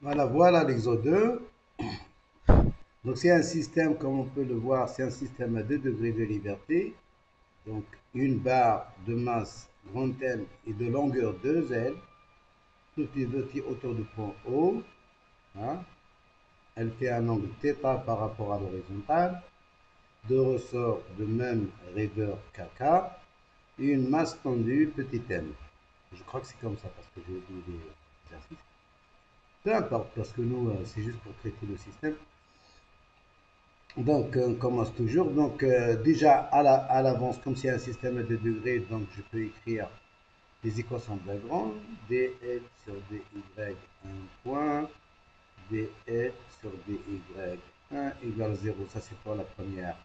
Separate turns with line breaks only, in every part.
Voilà l'exode 2. Donc c'est un système, comme on peut le voir, c'est un système à 2 degrés de liberté. Donc une barre de masse grand M et de longueur 2L, tout est bloqué autour du point O. Hein. Elle fait un angle θ par rapport à l'horizontale. Deux ressorts de même raideur KK. Et une masse tendue petit m. Je crois que c'est comme ça parce que j'ai oublié les exercices. Peu importe, parce que nous, c'est juste pour traiter le système. Donc, on commence toujours. Donc, déjà, à l'avance, comme c'est un système de degrés, donc je peux écrire les équations de Lagrange. dl sur dy, un point. dl sur dy1 égale 0. Ça, c'est pour la première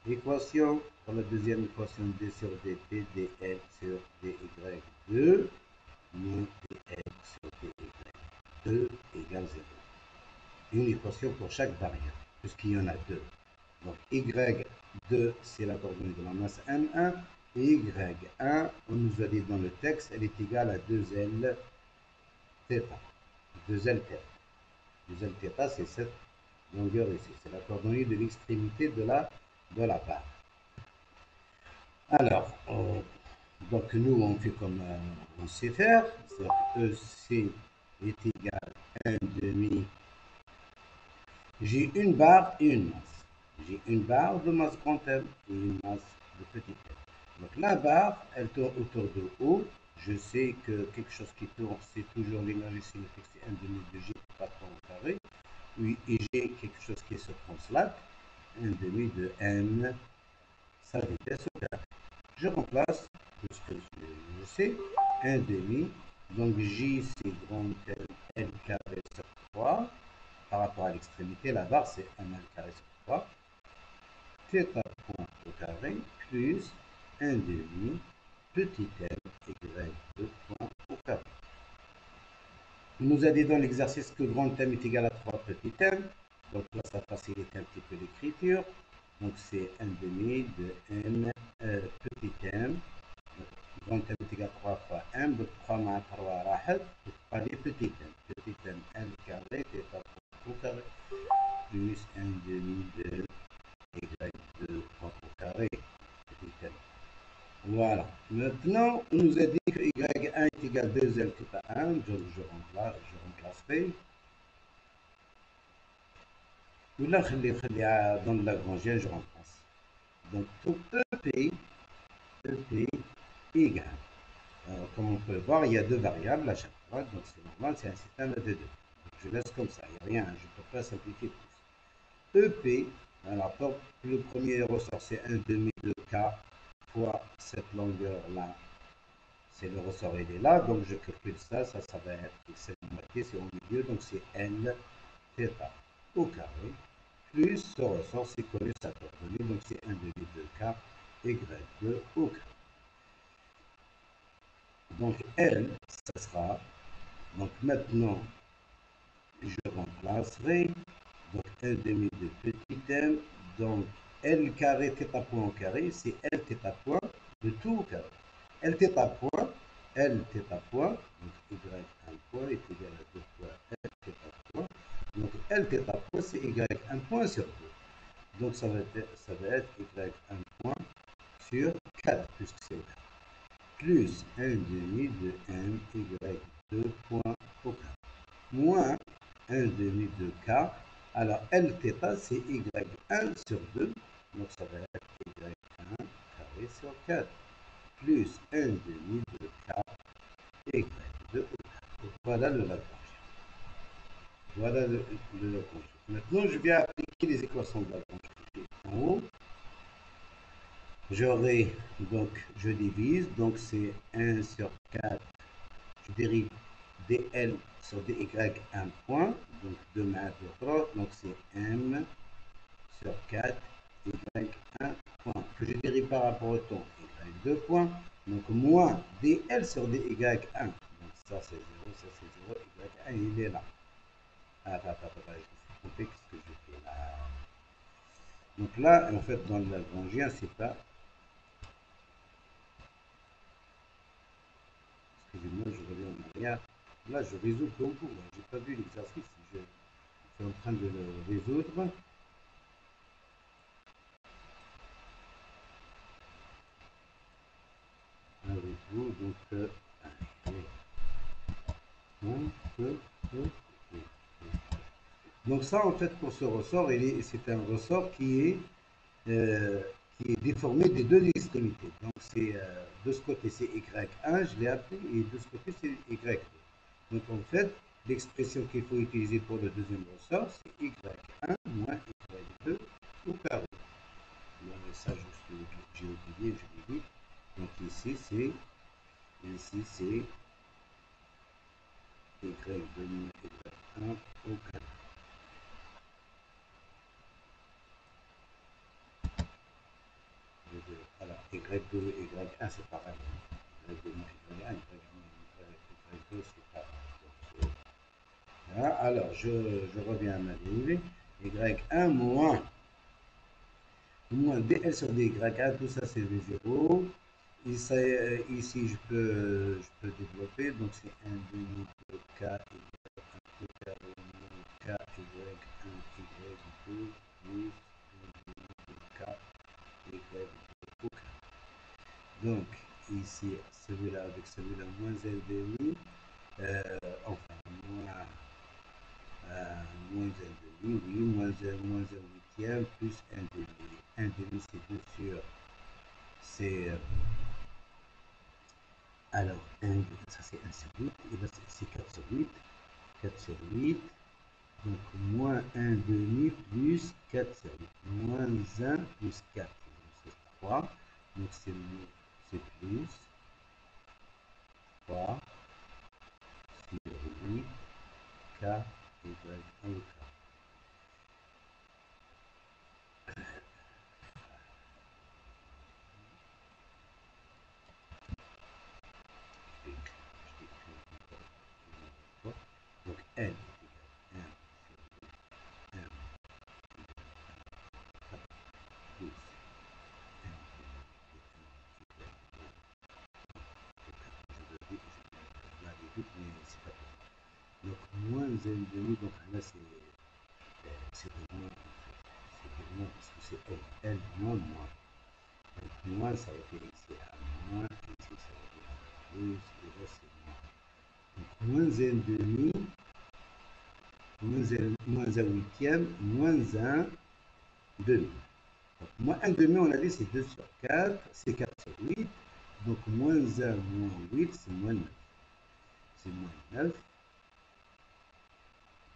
équation. Pour la deuxième équation, d sur dt, dl sur dy2, moins dl sur dy2 égale 0. Une équation pour chaque variable, puisqu'il y en a deux. Donc y2, c'est la coordonnée de la masse m1, et y1, on nous a dit dans le texte, elle est égale à 2L θ. 2L θ. 2L θ, c'est cette longueur ici. C'est la coordonnée de l'extrémité de la barre. Alors, donc nous, on fait comme on sait faire. C'est-à-dire que EC est égal à 1 demi. J'ai une barre et une masse. J'ai une barre de masse grand M et une masse de petit m. Donc la barre, elle tourne autour de O. Je sais que quelque chose qui tourne, c'est toujours l'énergie cinétique, c'est 1 demi de G patron au carré. Oui, et j'ai quelque chose qui se translate, 1 demi de M, sa vitesse au carré. Je remplace ce que je sais, 1 demi. Donc J, c'est grand M, L carré sur 3. Par rapport à l'extrémité, la barre, c'est 1 L carré sur 3. θ point au carré plus 1 demi petit m y2 point au carré. Il nous a dit dans l'exercice que grand M est égal à 3 petit m. Donc là, ça facilite un petit peu l'écriture. Donc c'est 1 demi de m petit m. Donc, grand M est égal à 3 fois m. Donc 3 moins 3 راحت. Donc pas les petit m. Petit m L carré θ point au carré plus 1 demi de y2 point au carré. Voilà. Maintenant, on nous a dit que y1 est égal à 2L θ1. Je remplacerai. Ou là, dans le Lagrangien, je remplace. Donc, pour EP égale. Comme on peut le voir, il y a deux variables à chaque fois. Donc, c'est normal, c'est un système de deux. Donc, je laisse comme ça. Il n'y a rien. Je ne peux pas simplifier plus. EP, alors, le premier ressort, c'est 1 demi de K fois cette longueur-là. C'est le ressort, il est là, donc je calcule ça, ça va être, c'est la moitié, c'est au milieu, donc c'est L θ au carré, plus ce ressort, c'est connu sa coordonnée, donc c'est 1 demi de K, Y2 au carré. Donc L, ça sera, donc maintenant, je remplacerai, donc 1 demi de petit m, donc L carré θ point au carré, c'est L θ point de tout au carré. L θ point, L θ point, donc Y1 point est égal à 2 fois L θ point. Donc L θ point, c'est Y1 point sur 2. Donc ça va être Y1 point sur 4, puisque c'est 4. Plus 1 demi de M, Y2 point au carré. Moins 1 demi de K. Alors L θ, c'est Y1 sur 2. Donc ça va être Y1 carré sur 4. Plus 1 demi de K, Y2. Donc voilà le Lagrange. Voilà le Lagrange. Maintenant, je vais appliquer les équations de Lagrange. En haut, j'aurai, donc, je divise, donc c'est 1 sur 4, je dérive dl sur dy 1 point, donc 2 mètres de 3, donc c'est m sur 4, y1 point, que je dérive par rapport au temps, y2 points, donc moins dl sur dy 1, donc ça c'est 0, ça c'est 0, y1 il est là. Attends, je me suis trompé, qu'est-ce que je fais là? Donc là, en fait, dans le Lagrangien, c'est pas, excusez-moi, je reviens en arrière, Là, je résous comme vous. J'ai pas vu l'exercice. Je suis en train de le résoudre avec vous. Donc, allez, un peu, peu, peu. Donc ça, en fait, pour ce ressort, c'est un ressort euh, qui est déformé des deux extrémités. Donc c'est de ce côté c'est y1, je l'ai appelé, et de ce côté c'est y2. Donc en fait, l'expression qu'il faut utiliser pour le deuxième ressort, c'est y1 moins y2 au carré. Donc ça, juste, j'ai oublié, je l'ai dit. Donc ici c'est y2 moins y1 au carré. Alors, y2, y1, c'est pareil. Y2 moins y1, y2, c'est pareil. Voilà. Alors, je reviens à ma ligne. Y1 moins dl sur dy1, tout ça c'est des zéros. Ici, je peux développer, donc c'est 1 demi de k y1 tout carré moins k y1 y2 plus 1 demi de k y2 tout carré. Donc, ici, celui-là avec celui-là, moins L demi, enfin, moins L demi, oui, moins L huitième, plus 1 demi. 1 demi, c'est bien sûr, c'est, alors, ça c'est 1 sur 8, et là c'est 4 sur 8, 4 sur 8, donc moins 1 demi plus 4 sur 8, moins 1 plus 4, donc c'est 3, donc c'est plus 3 sur 8, k égale 1 au carré. Donc n est égal à 1 plus là les doutes, mais c'est pas grave. Donc moins n demi, donc là c'est de moins, c'est de moins parce que c'est n, n moins moins. Donc moins ça va faire ici à moins, ici ça va faire à plus, et là c'est moins. Donc moins n demi, moins un huitième, moins un demi. Donc moins 1 demi, on a dit c'est 2 sur 4, c'est 4 sur 8. Donc moins 1 moins 8, c'est moins 9. C'est moins 9.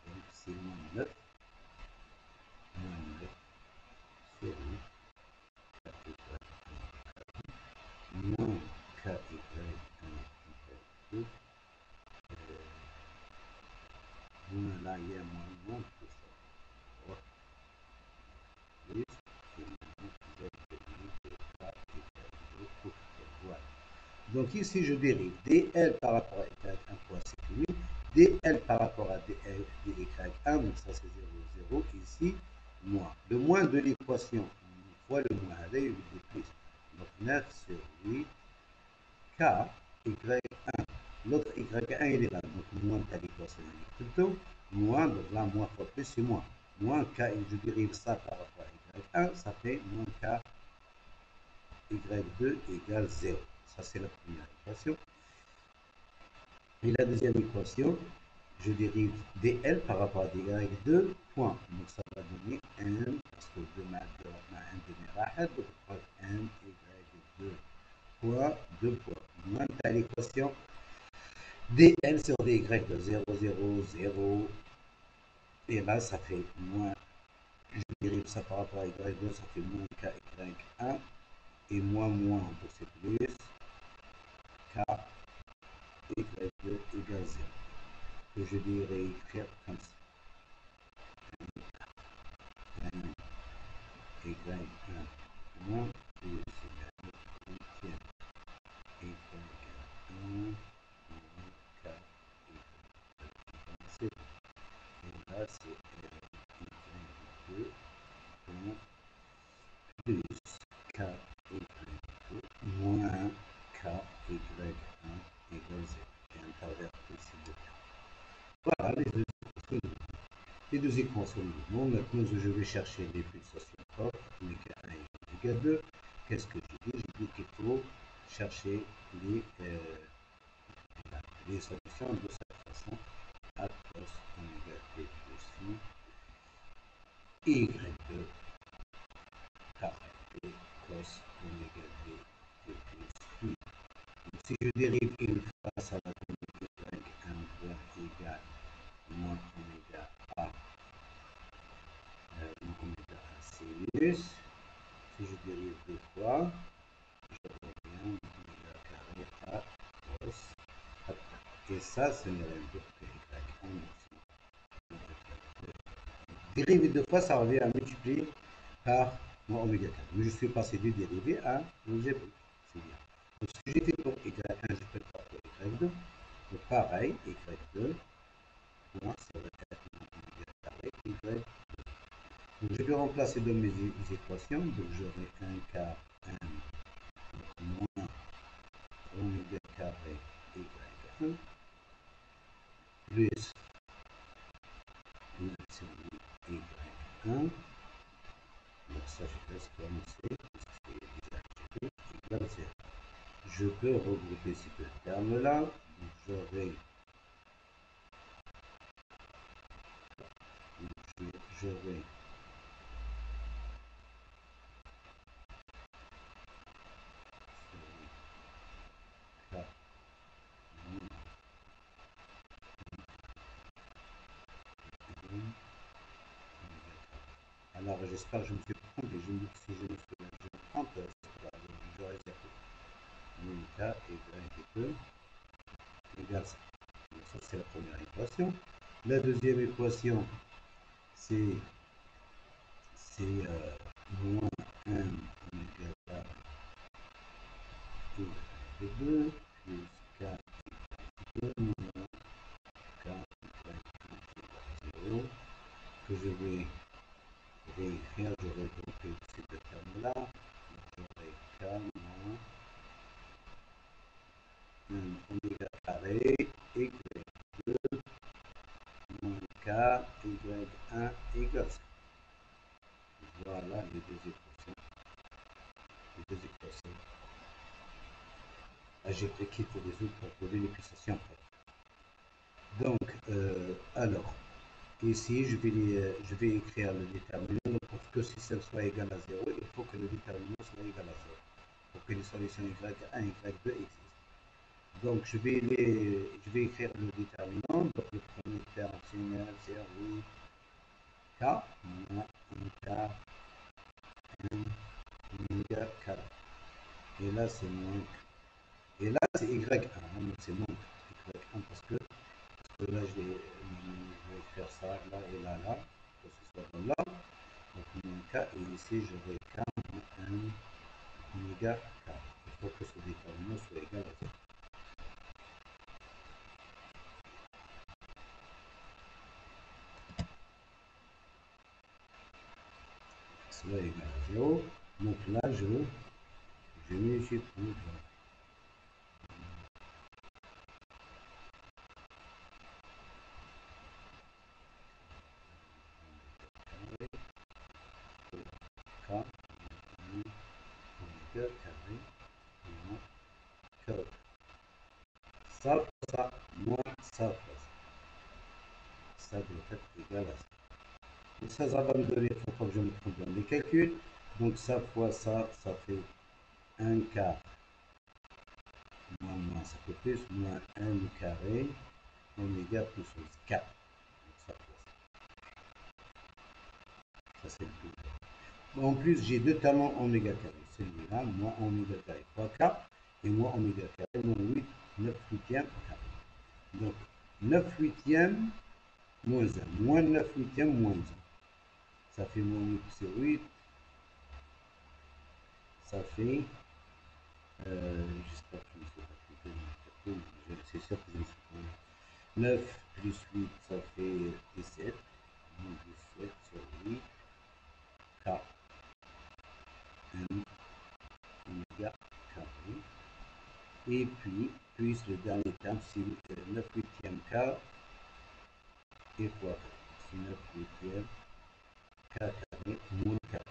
Donc c'est moins 9. Moins 9 sur 8. Moins k égale 1 égale 2. Moins là, il y a moins moins, tout ça. Plus, et moins z demi de k égale 2. Voilà. Donc ici, je dérive dl par rapport à y1 fois c'est 8, dl par rapport à dy1, donc ça c'est 0, 0, ici, moins. Le moins de l'équation, fois le moins, là il est plus. Donc 9 sur 8, k, y1. L'autre y1 il est là, donc moins de l'équation il est tout le temps, moins, donc là moins fois plus c'est moins. Moins k, et je dérive ça par rapport à y1, ça fait moins k y2 égale 0. Ça, c'est la première équation. Et la deuxième équation, je dérive dl par rapport à dy2, point. Donc, ça va donner 1, parce que 2 مع 1 demi راحت, donc 1 y2 fois 2 fois. Moins à l'équation dl sur dy de 0, 0, 0. Et là, ça fait moins, je dérive ça par rapport à y2, ça fait moins k y1. Et moins, donc c'est plus k y2 égale 0. Que je vais réécrire comme ça. Y1 moins plus la huitième égale 1 moins k égale 0. Et là, c'est y2 moins plus k y2 moins k y1 égale 0. Et on traverse ici le terme. les deux équations de mouvement. Les deux équations de mouvement, maintenant je vais chercher les pulsations propres, oméga 1 et oméga 2. Qu'est-ce que j'ai dit? J'ai dit qu'il faut chercher les solutions de cette façon. A cos oméga t plus phi, y2 carré t cos oméga t plus phi. Donc, si je dérive une fois, ça va donner y1 doit égal moins oméga a moins oméga a sinus. Si je dérive deux fois, je reviens oméga carré a cos. Et ça, ce n'est rien d'autre que y1 aussi. Dériver deux fois, ça revient à multiplier par moins oméga 4. Mais je suis passé du dérivé à l'objet. C'est bien. Donc, ce que j'ai fait pour y1, je peux le faire pour y2. Donc, pareil, y2, point, ça va être moins oméga carré, y2. Donc, je peux remplacer dans mes équations. Donc, j'aurai 1 quart m moins oméga carré y1 plus c'est y1. Donc ça, je laisse comme c'est, parce que c'est déjà égal 0. Je peux regrouper ces deux termes-là. Donc j'aurai j'aurai 4 alors j'espère que je me suis trompé. Si je me trompe, c'est pas grave. Je réserve. Donc k y2 égale ça. Donc ça c'est la première équation. La deuxième équation, c'est moins 1 oméga y2 plus k moins k égale 0 que je vais réécrire, je vais regrouper ces deux termes-là. J'aurai k moins 1 oméga carré y2 moins k y1 égale ça. Voilà les deux équations. Les deux équations. J'ai cliqué pour résoudre pour trouver l'équation. Donc, alors, ici, je vais écrire le déterminant. Pour que le système soit égal à 0, il faut que le déterminant soit égal à 0. Pour que les solutions y1 et y2 existent. Donc, je vais écrire le déterminant. Donc, le premier terme, c'est oui, k moins 1 k, 1 oméga k. Et là, c'est moins k. Et là, c'est y1. Donc, c'est moins y1 parce que là, je vais faire ça là et là, là, que ce soit dans là. Donc, moins k, et ici, j'aurai k moins 1 oméga k. Il faut que ce déterminant soit égal à 0. Cela est égal à 0. Donc là, je mets chez tout. K moins oméga carré moins k. Ça fois ça moins ça fois ça. Ça doit être égal à ça. Donc ça va me donner, il faut pas que je me trompe dans les calculs. Donc ça fois ça, ça fait 1 quart. Moins, ça fait plus, moins 1 carré, oméga plus 11, 4. Donc ça fois ça. Ça c'est le plus. En plus, j'ai deux talons oméga carré. Celui-là, moins oméga carré 3 quarts, et moins oméga carré, moins 8, 9 huitièmes carré. Donc 9 huitièmes moins 1, moins 9 huitièmes moins 1. Ça fait moins 8 sur 8. Ça fait, j'espère que je ne me suis pas trompé, c'est sûr que je me suis trompé. 9 plus 8, ça fait 17. Donc 17 sur 8, K, M, oméga carré. Et puis, plus le dernier terme, c'est 9 huitième K, et fois 9 huitièmes k carré moins 4.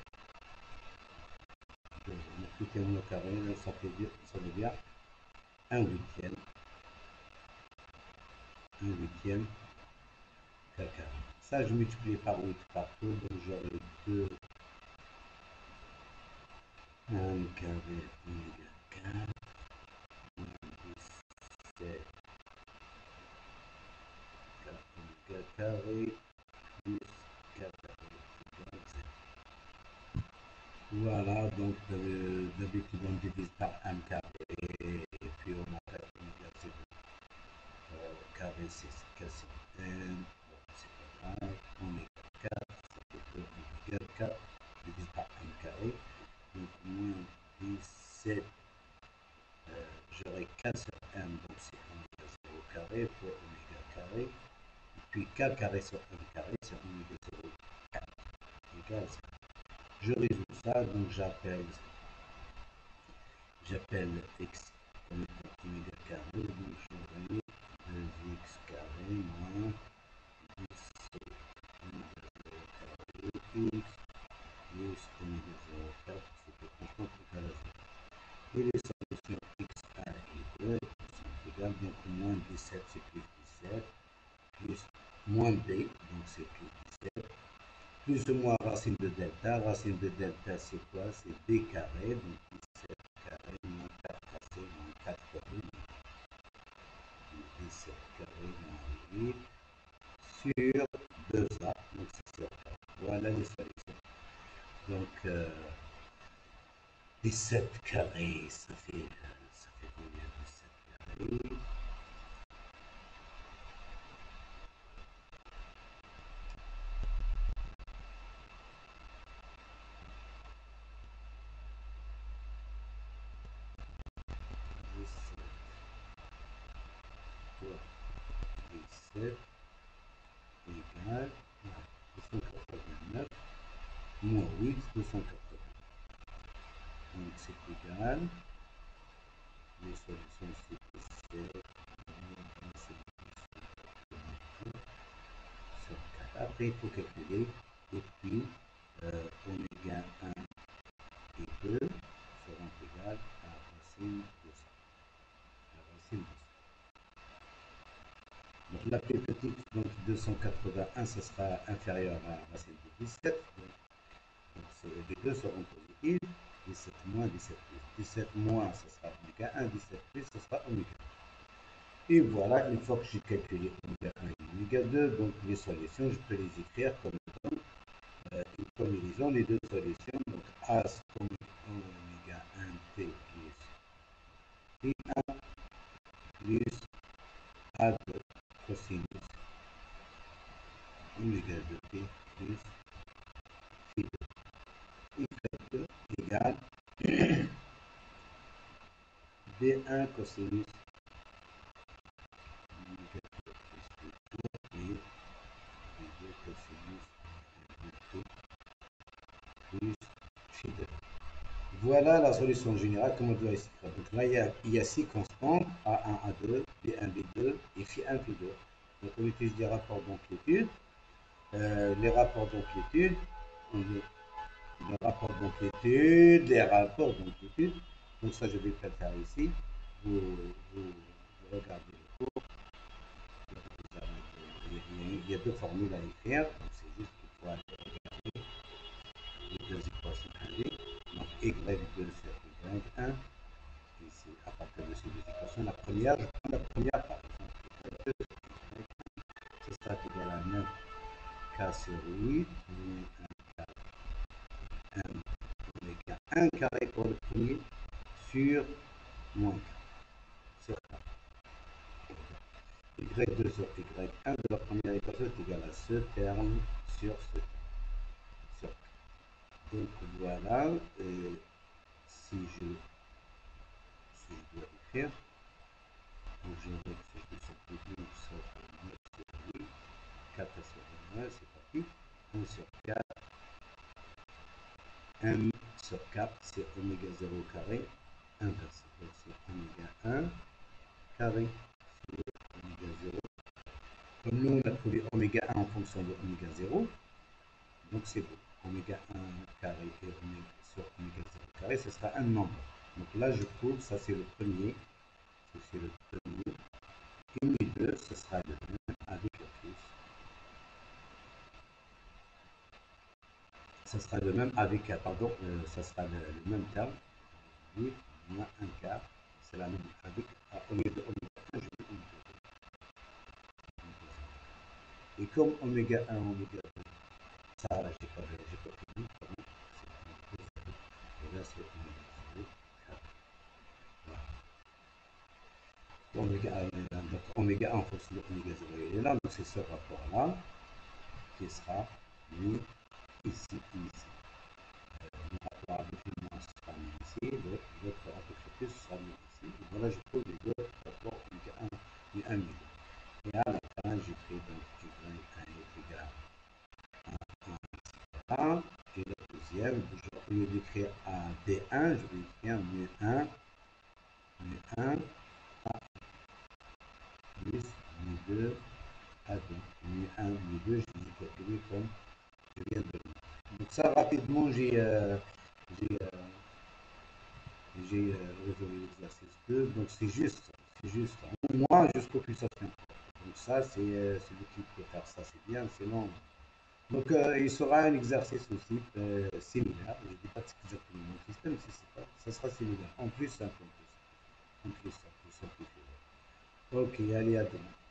9 huitièmes moins carré, ça veut dire 1 huitième. 1 huitième k carré. Ça, je multiplie par 8 partout, donc j'aurai 2 1 carré oméga 4 moins 17 k oméga carré plus k carré égale 0. Voilà, donc d'habitude on divise par 1 carré et puis on a oméga 0 carré c'est cassé. Bon, c'est pas grave, oméga 4, ça fait 2 oméga 4 divisé par 1 carré, donc moins 17, j'aurai 4 sur 1, donc c'est oméga 0 carré fois oméga carré, et puis k carré sur 1 carré, c'est oméga 0 carré égale 0. Je résous ça, donc j'appelle x comme étant oméga carré, donc j'aurai 2x carré moins 17 oméga 0 carré x plus oméga 0 4, c'est franchement égal à 0. Et les solutions x1 et 2 sont égales, donc moins 17 c'est plus 17, plus moins b, donc c'est plus 17, plus ou moins racine de delta. Racine de delta c'est quoi? C'est b carré, donc 17 carré moins 4 cassé moins 4 carré, 17 carré moins 8 sur 2a, donc c'est sur 4. Voilà les solutions. Donc 17 carré, ça fait combien? 17 carré. Fois 17 égale 289 moins 8, 280. Donc c'est égal, les solutions c'est 17 moins sur 4. Après il faut calculer, et puis oméga 1 et 2 seront égales à racine de ça. Donc la plus petite, donc 281, ce sera inférieur à racine de 17. Donc les deux seront positifs. 17 moins, 17 plus. 17 moins, ce sera oméga 1. 17 plus, ce sera oméga 2. Et voilà, une fois que j'ai calculé oméga 1 et oméga 2, donc les solutions, je peux les écrire comme une combinaison des deux solutions. Donc as oméga 1 t plus pi1 plus a2 cosinus oméga 2t plus phi2. Y2 égale b1 cosinus oméga 2 plus phi2 et b2 cosinus oméga 2t plus phi2. Voilà la solution générale comme on doit écrire. Donc là, il y a 6 constantes, A1, A2, B1, B2 et Φ1, Φ2. Donc on utilise des rapports d'amplitude. Les rapports d'amplitude, les rapports d'amplitude. Donc ça, je vais le faire ici. Vous regardez le cours. Il y a deux formules à écrire. Donc c'est juste qu'il faut aller regarder les deux équations inversées. Donc y2 sur y1. Ici, à partir de ces deux équations, la première, je prends la première par exemple. Y2 sur y1, ce sera égal à 9 k sur 8 moins 1 carré. 1 oméga 1 carré pour le premier sur moins 4 sur 4. Y2 sur y1 de la première équation est égal à ce terme sur ce terme. Sur 4. Donc voilà, si je dois écrire, donc j'aurai que je simplifie sur 9 sur 8, 4 sur 1, c'est parti. 1 sur 4, 1 sur 4, c'est oméga 0 carré inversé. Donc c'est oméga 1 carré sur oméga 0 Comme nous, on a trouvé oméga 1 en fonction de oméga 0, donc c'est bon. Oméga 1 carré et oméga sur oméga 0 carré, ce sera un nombre. Donc là, je prouve, ça c'est le premier. C'est le premier. Et mes deux, ce sera le même avec la plus. Ça sera le même avec, pardon, ça sera le même terme. 8 moins 1 quart. C'est la même avec, au lieu de oméga 1, je mets oméga 2. Et comme oméga 1, oméga 2, ça, j'ai pas fini, pardon. Et là, c'est oméga 0. Oméga 1, donc oméga 1 en fonction de oméga 0 il est là, donc c'est ce rapport-là qui sera mis ici et ici. Le rapport avec le moins sera mis ici, l'autre rapport avec le plus sera mis ici. Et voilà, je trouve les deux rapports oméga 1 et 1 million. Et à la fin, j'écris donc y1 est égal à 1. Et la deuxième, au lieu d'écrire à D1, je vais écrire mu1 à plus mu2 à 2. Mu1, mu2, je les ai calculés comme je viens de le dire. Donc ça, rapidement, j'ai, euh, j'ai résolu l'exercice 2. Donc c'est juste au moins jusqu'au puissance 23. Donc ça, c'est l'équipe qui peut faire ça, c'est bien, c'est long. Donc il sera un exercice aussi similaire. Je ne dis pas que c'est exactement le même système, si c'est pas, ça sera similaire. En plus, simple en plus. En plus, simple, simplifié. Ok, allez, à demain.